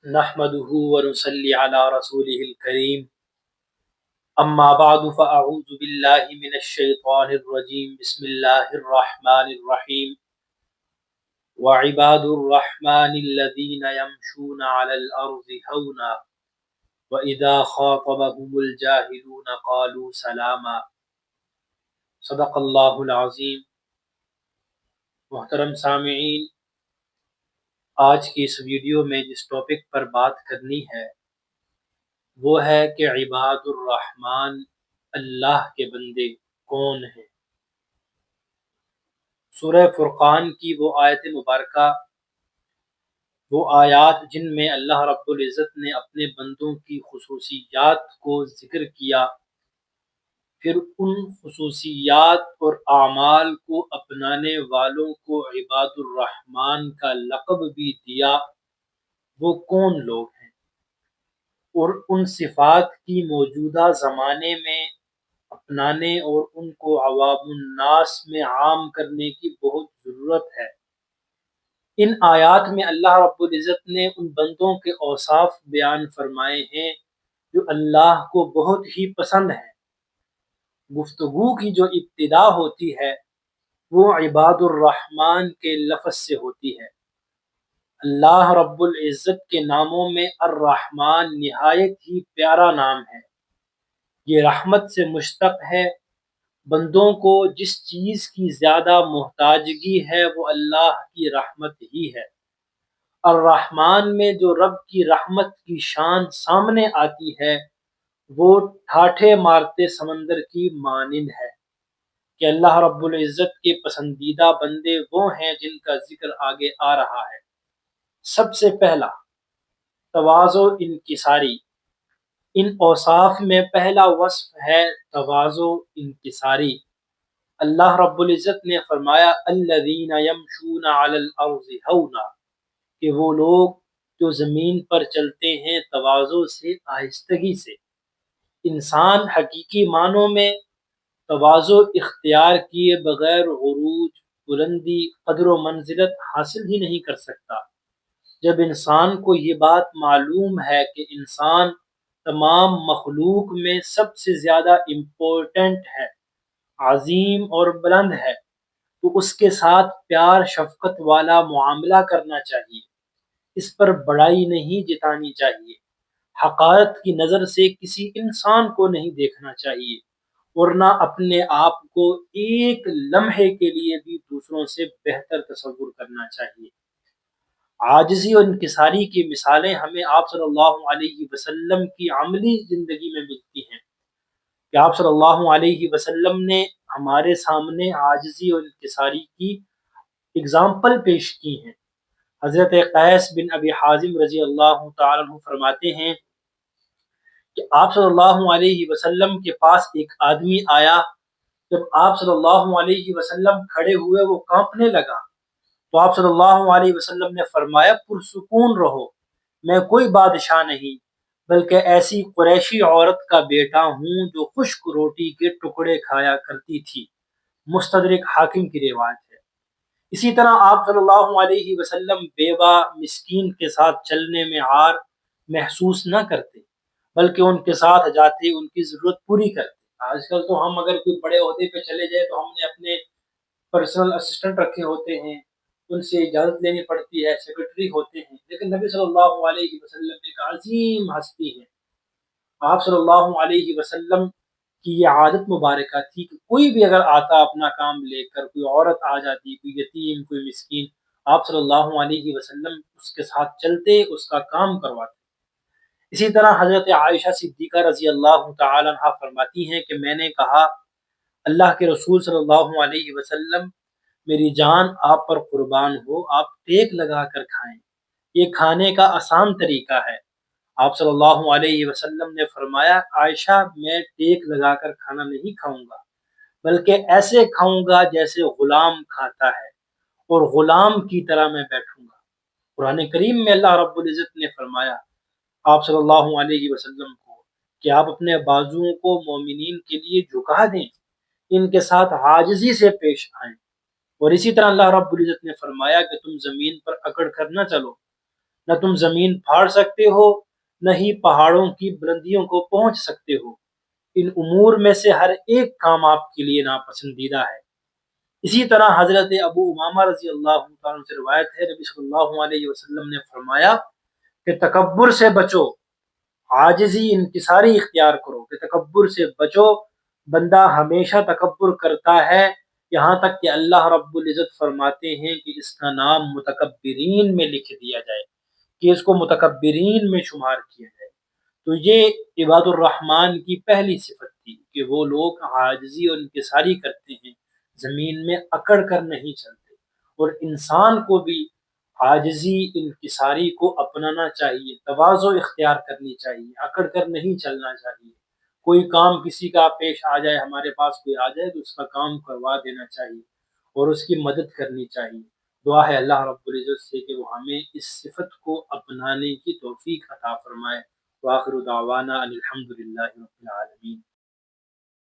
نحمده ونصلي على رسوله الكريم اما بعد فاعوذ بالله من الشيطان الرجيم بسم الله الرحمن الرحيم وعباد الرحمن الذين يمشون على الارض هونا واذا خاطبهم الجاهلون قالوا سلاما صدق اللہ العظیم۔ محترم سامعین، آج کی اس ویڈیو میں جس ٹاپک پر بات کرنی ہے وہ ہے کہ عباد الرحمن اللہ کے بندے کون ہیں۔ سورہ فرقان کی وہ آیت مبارکہ، وہ آیات جن میں اللہ رب العزت نے اپنے بندوں کی خصوصیات کو ذکر کیا، پھر ان خصوصیات اور اعمال کو اپنانے والوں کو عباد الرحمن کا لقب بھی دیا، وہ کون لوگ ہیں، اور ان صفات کی موجودہ زمانے میں اپنانے اور ان کو عوام الناس میں عام کرنے کی بہت ضرورت ہے۔ ان آیات میں اللہ رب العزت نے ان بندوں کے اوصاف بیان فرمائے ہیں جو اللہ کو بہت ہی پسند ہیں۔ گفتگو کی جو ابتدا ہوتی ہے وہ عباد الرحمن کے لفظ سے ہوتی ہے۔ اللہ رب العزت کے ناموں میں الرحمن نہایت ہی پیارا نام ہے۔ یہ رحمت سے مشتق ہے۔ بندوں کو جس چیز کی زیادہ محتاجگی ہے وہ اللہ کی رحمت ہی ہے۔ الرحمن میں جو رب کی رحمت کی شان سامنے آتی ہے وہ ٹھاٹھے مارتے سمندر کی مانند ہے کہ اللہ رب العزت کے پسندیدہ بندے وہ ہیں جن کا ذکر آگے آ رہا ہے۔ سب سے پہلا تواضع انکساری۔ ان اوصاف میں پہلا وصف ہے تواضع انکساری۔ اللہ رب العزت نے فرمایا الذین یمشون علی الارض ہونا، کہ وہ لوگ جو زمین پر چلتے ہیں تواضع سے، آہستگی سے۔ انسان حقیقی معنوں میں تواضع اختیار کیے بغیر عروج، بلندی، قدر و منزلت حاصل ہی نہیں کر سکتا۔ جب انسان کو یہ بات معلوم ہے کہ انسان تمام مخلوق میں سب سے زیادہ امپورٹنٹ ہے، عظیم اور بلند ہے، تو اس کے ساتھ پیار شفقت والا معاملہ کرنا چاہیے۔ اس پر بڑائی نہیں جتانی چاہیے۔ حقارت کی نظر سے کسی انسان کو نہیں دیکھنا چاہیے، ورنہ اپنے آپ کو ایک لمحے کے لیے بھی دوسروں سے بہتر تصور کرنا چاہیے۔ عاجزی اور انکساری کی مثالیں ہمیں آپ صلی اللہ علیہ وسلم کی عملی زندگی میں ملتی ہیں کہ آپ صلی اللہ علیہ وسلم نے ہمارے سامنے عاجزی اور انکساری کی اگزامپل پیش کی ہیں۔ حضرت قیس بن ابی حازم رضی اللہ تعالیٰ عنہ فرماتے ہیں کہ آپ صلی اللہ علیہ وسلم کے پاس ایک آدمی آیا، جب آپ صلی اللہ علیہ وسلم کھڑے ہوئے وہ کانپنے لگا، تو آپ صلی اللہ علیہ وسلم نے فرمایا پرسکون رہو، میں کوئی بادشاہ نہیں بلکہ ایسی قریشی عورت کا بیٹا ہوں جو خشک روٹی کے ٹکڑے کھایا کرتی تھی۔ مستدرک حاکم کی روایت ہے۔ اسی طرح آپ صلی اللہ علیہ وسلم بیوہ مسکین کے ساتھ چلنے میں عار محسوس نہ کرتے بلکہ ان کے ساتھ جاتے ان کی ضرورت پوری کرتے۔ آج کل تو ہم اگر کوئی بڑے عہدے پہ چلے جائیں تو ہم نے اپنے پرسنل اسسٹنٹ رکھے ہوتے ہیں، ان سے اجازت لینی پڑتی ہے، سیکرٹری ہوتے ہیں، لیکن نبی صلی اللہ علیہ وسلم ایک عظیم ہستی ہے۔ آپ صلی اللہ علیہ وسلم کی یہ عادت مبارکہ تھی کہ کوئی بھی اگر آتا اپنا کام لے کر، کوئی عورت آ جاتی، کوئی یتیم، کوئی مسکین، آپ صلی اللہ علیہ وسلم اس کے ساتھ چلتے، اس کا کام کرواتے۔ اسی طرح حضرت عائشہ صدیقہ رضی اللہ تعالی عنہ فرماتی ہیں کہ میں نے کہا اللہ کے رسول صلی اللہ علیہ وسلم، میری جان آپ پر قربان ہو، آپ ٹیک لگا کر کھائیں، یہ کھانے کا آسان طریقہ ہے۔ آپ صلی اللہ علیہ وسلم نے فرمایا عائشہ میں ٹیک لگا کر کھانا نہیں کھاؤں گا بلکہ ایسے کھاؤں گا جیسے غلام کھاتا ہے، اور غلام کی طرح میں بیٹھوں گا۔ قرآن کریم میں اللہ رب العزت نے فرمایا آپ صلی اللہ علیہ وسلم کو کہ آپ اپنے بازوؤں کو مومنین کے لیے جھکا دیں، ان کے ساتھ عاجزی سے پیش آئیں۔ اور اسی طرح اللہ رب العزت نے فرمایا کہ تم زمین پر اکڑ کر نہ چلو نہ تم زمین پھاڑ سکتے ہو، نہ ہی پہاڑوں کی بلندیوں کو پہنچ سکتے ہو۔ ان امور میں سے ہر ایک کام آپ کے لیے ناپسندیدہ ہے۔ اسی طرح حضرت ابو امامہ رضی اللہ تعالیٰ عنہ سے روایت ہے، نبی صلی اللہ علیہ وسلم نے فرمایا کہ تکبر سے بچو، عاجزی انکساری اختیار کرو، کہ تکبر سے بچو۔ بندہ ہمیشہ تکبر کرتا ہے، یہاں تک کہ اللہ رب العزت فرماتے ہیں کہ اس کا نام متکبرین میں لکھ دیا جائے، کہ اس کو متکبرین میں شمار کیا جائے۔ تو یہ عباد الرحمن کی پہلی صفت تھی کہ وہ لوگ عاجزی اور انکساری کرتے ہیں، زمین میں اکڑ کر نہیں چلتے۔ اور انسان کو بھی عاجزی انکساری کو اپنانا چاہیے، تواضع اختیار کرنی چاہیے، اکڑ کر نہیں چلنا چاہیے۔ کوئی کام کسی کا پیش آ جائے، ہمارے پاس کوئی آ جائے تو اس کا کام کروا دینا چاہیے اور اس کی مدد کرنی چاہیے۔ دعا ہے اللہ رب العزت سے کہ وہ ہمیں اس صفت کو اپنانے کی توفیق عطا فرمائے۔ وآخر دعوانا ان الحمد للہ رب العالمین۔